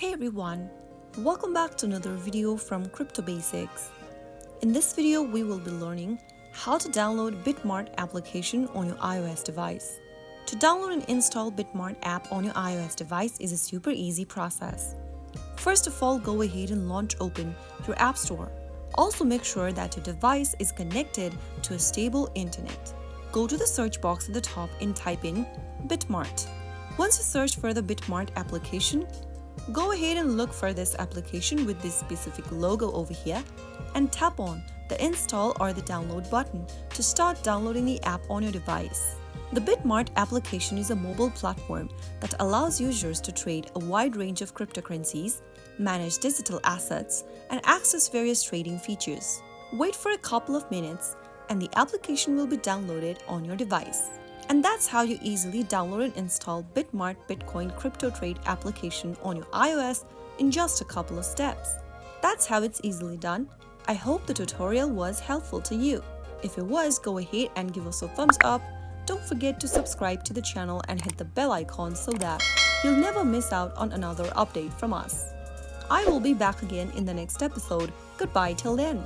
Hey everyone, welcome back to another video from Crypto Basics. In this video, we will be learning how to download BitMart application on your iOS device. To download and install BitMart app on your iOS device is a super easy process. First of all, go ahead and open your App Store. Also make sure that your device is connected to a stable internet. Go to the search box at the top and type in BitMart. Once you search for the BitMart application, go ahead and look for this application with this specific logo over here and tap on the install or the download button to start downloading the app on your device. The BitMart application is a mobile platform that allows users to trade a wide range of cryptocurrencies, manage digital assets, and access various trading features. Wait for a couple of minutes and the application will be downloaded on your device. And that's how you easily download and install BitMart Bitcoin crypto trade application on your iOS in just a couple of steps. That's how it's easily done. I hope the tutorial was helpful to you. If it was, go ahead and give us a thumbs up. Don't forget to subscribe to the channel and hit the bell icon so that you'll never miss out on another update from us. I will be back again in the next episode. Goodbye till then.